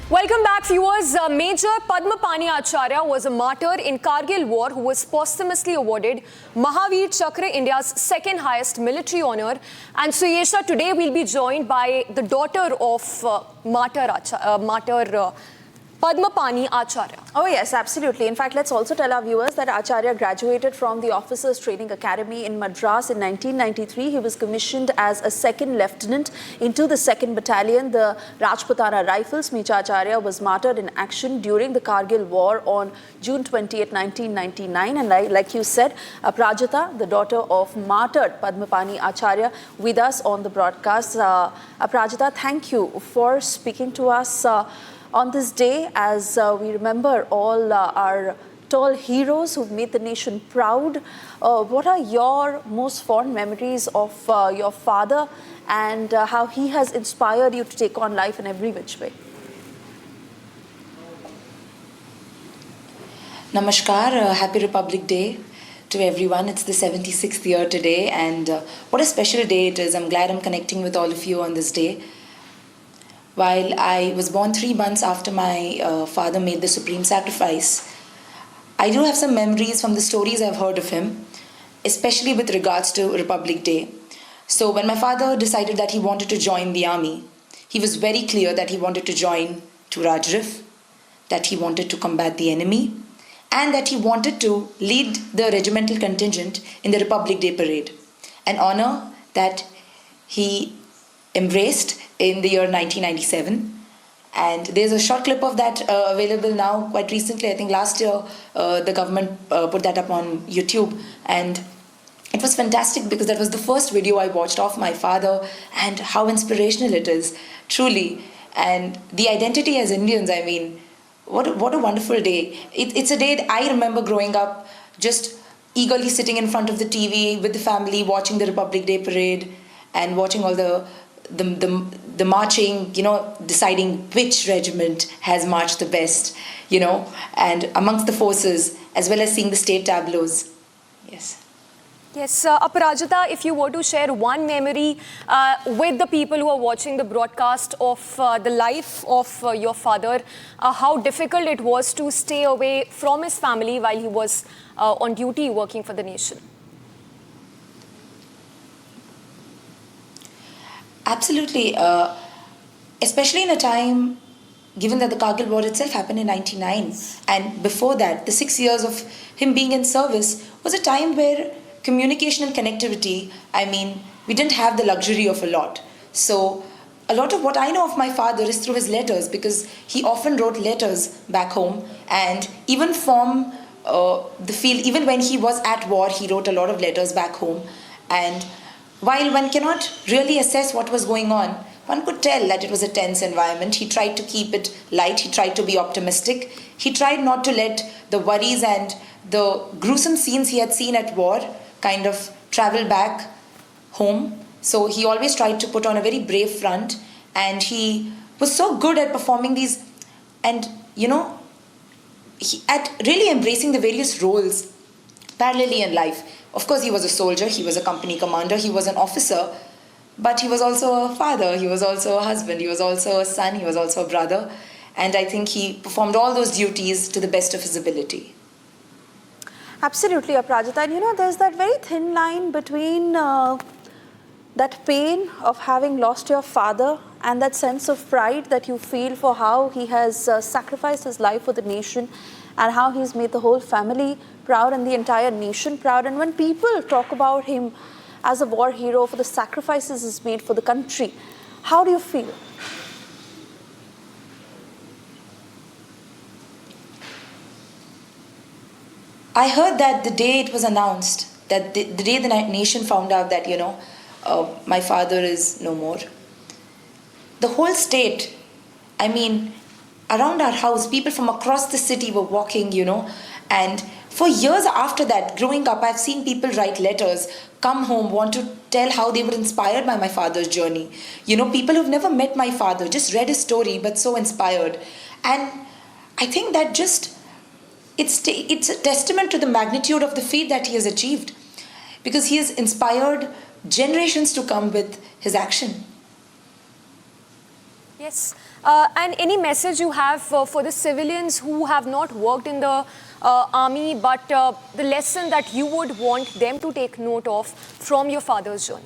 Welcome back, viewers. Major Padmpani Acharya was a martyr in Kargil war who was posthumously awarded Mahavir Chakra, India's second highest military honor. And so, Yesha, today we'll be joined by the daughter of martyr Padmpani Acharya. Oh yes, absolutely. In fact, let's also tell our viewers that Acharya graduated from the Officers Training Academy in Madras in 1993. He was commissioned as a second lieutenant into the 2nd Battalion, the Rajputana Rifles. Major Acharya was martyred in action during the Kargil War on June 28, 1999. And like you said, Aprajita, the daughter of martyred Padmpani Acharya, with us on the broadcast. Aprajita, thank you for speaking to us on this day, as we remember all our tall heroes who've made the nation proud. What are your most fond memories of your father and how he has inspired you to take on life in every which way? Namaskar, Happy Republic Day to everyone. It's the 76th year today, and what a special day it is. I'm glad I'm connecting with all of you on this day. While I was born 3 months after my father made the supreme sacrifice, I do have some memories from the stories I've heard of him, especially with regards to Republic Day. So when my father decided that he wanted to join the army, he was very clear that he wanted to join to Rajrif, that he wanted to combat the enemy, and that he wanted to lead the regimental contingent in the Republic Day parade, an honor that he embraced in the year 1997. And there's a short clip of that available now quite recently. I think last year the government put that up on YouTube, and it was fantastic because that was the first video I watched of my father, and how inspirational it is, truly. And the identity as Indians, I mean, what a wonderful day. It's a day that I remember growing up just eagerly sitting in front of the TV with the family, watching the Republic Day parade and watching all the marching, deciding which regiment has marched the best, and amongst the forces, as well as seeing the state tableaus. Yes. Yes, Aparajita, if you were to share one memory with the people who are watching the broadcast of the life of your father, how difficult it was to stay away from his family while he was on duty working for the nation. Absolutely, especially in a time, given that the Kargil War itself happened in 99, and before that, the 6 years of him being in service was a time where communication and connectivity, we didn't have the luxury of a lot. So a lot of what I know of my father is through his letters, because he often wrote letters back home, and even from the field, even when he was at war, he wrote a lot of letters back home. And while one cannot really assess what was going on, one could tell that it was a tense environment. He tried to keep it light. He tried to be optimistic. He tried not to let the worries and the gruesome scenes he had seen at war kind of travel back home. So he always tried to put on a very brave front, and he was so good at performing these, and at really embracing the various roles parallelly in life. Of course, he was a soldier, he was a company commander, he was an officer, but he was also a father, he was also a husband, he was also a son, he was also a brother. And I think he performed all those duties to the best of his ability. Absolutely, Aprajita. And there's that very thin line between that pain of having lost your father and that sense of pride that you feel for how he has sacrificed his life for the nation, and how he's made the whole family proud and the entire nation proud. And when people talk about him as a war hero for the sacrifices he's made for the country, how do you feel? I heard that the day it was announced, that the day the nation found out that, my father is no more, the whole state, around our house, people from across the city were walking, and for years after that, growing up, I've seen people write letters, come home, want to tell how they were inspired by my father's journey. People who've never met my father, just read his story, but so inspired. And I think that it's a testament to the magnitude of the feat that he has achieved, because he has inspired generations to come with his action. Yes. And any message you have for the civilians who have not worked in the army, but the lesson that you would want them to take note of from your father's journey?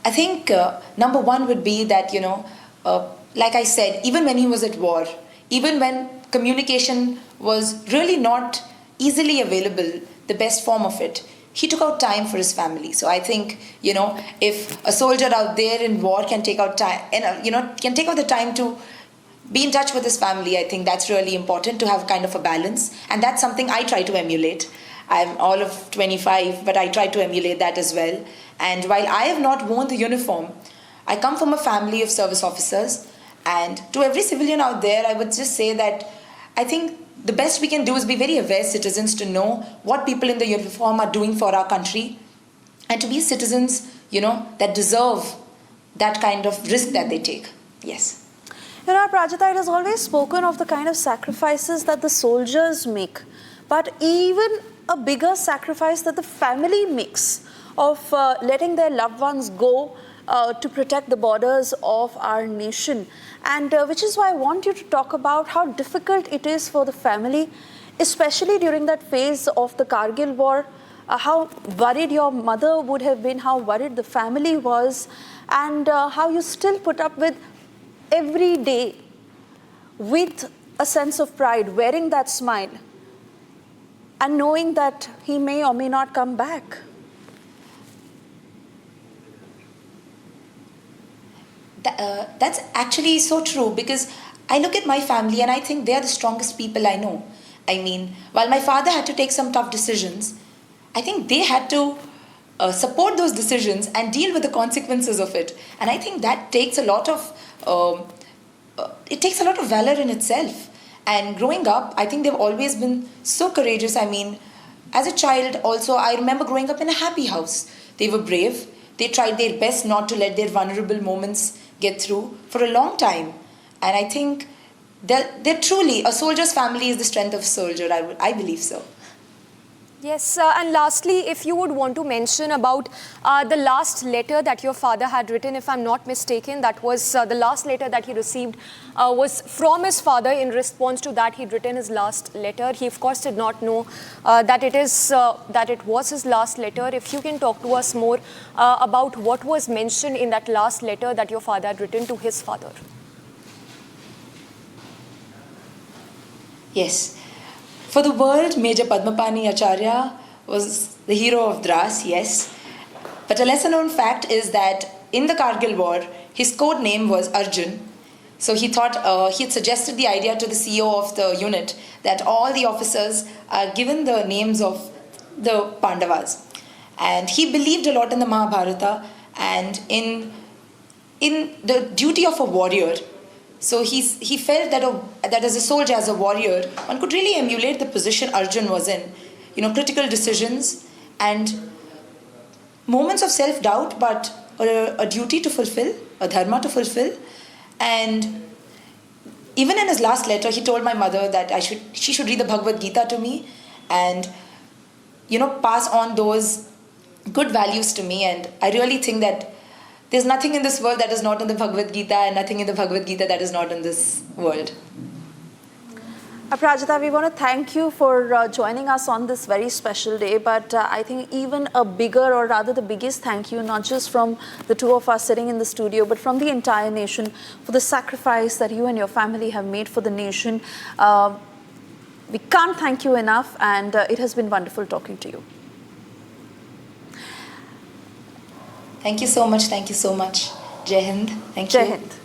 I think number one would be that, like I said, even when he was at war, even when communication was really not easily available, the best form of it, he took out time for his family. So I think, if a soldier out there in war can take out time, and can take out the time to be in touch with his family, I think that's really important, to have kind of a balance. And that's something I try to emulate. I'm all of 25, but I try to emulate that as well. And while I have not worn the uniform, I come from a family of service officers. And to every civilian out there, I would just say that I think the best we can do is be very aware citizens, to know what people in the uniform are doing for our country, and to be citizens, that deserve that kind of risk that they take. Yes. Prajita, it has always spoken of the kind of sacrifices that the soldiers make, but even a bigger sacrifice that the family makes of letting their loved ones go to protect the borders of our nation. And which is why I want you to talk about how difficult it is for the family, especially during that phase of the Kargil war, how worried your mother would have been, how worried the family was, and how you still put up with every day with a sense of pride, wearing that smile, and knowing that he may or may not come back. That's actually so true, because I look at my family and I think they are the strongest people I know. I mean, while my father had to take some tough decisions, I think they had to support those decisions and deal with the consequences of it. And I think that takes a lot of valor in itself. And growing up, I think they've always been so courageous. I mean, as a child also, I remember growing up in a happy house. They were brave. They tried their best not to let their vulnerable moments get through for a long time. And I think they're truly, a soldier's family is the strength of a soldier. I believe so. Yes, and lastly, if you would want to mention about the last letter that your father had written, if I'm not mistaken, that was the last letter that he received was from his father. In response to that, he'd written his last letter. He, of course, did not know that it was his last letter. If you can talk to us more about what was mentioned in that last letter that your father had written to his father. Yes. For the world, Major Padmpani Acharya was the hero of Dras, yes. But a lesser known fact is that in the Kargil war, his code name was Arjun. So he thought, he had suggested the idea to the CEO of the unit that all the officers are given the names of the Pandavas. And he believed a lot in the Mahabharata and in the duty of a warrior. So he felt that as a soldier, as a warrior, one could really emulate the position Arjun was in. Critical decisions and moments of self-doubt, but a duty to fulfill, a dharma to fulfill. And even in his last letter, he told my mother that she should read the Bhagavad Gita to me and, pass on those good values to me. And I really think that there's nothing in this world that is not in the Bhagavad Gita, and nothing in the Bhagavad Gita that is not in this world. Prajita, we want to thank you for joining us on this very special day, but I think even a bigger, or rather the biggest thank you, not just from the two of us sitting in the studio, but from the entire nation for the sacrifice that you and your family have made for the nation. We can't thank you enough, and it has been wonderful talking to you. Thank you so much. Thank you so much. Jai Hind. Thank you. Jai Hind.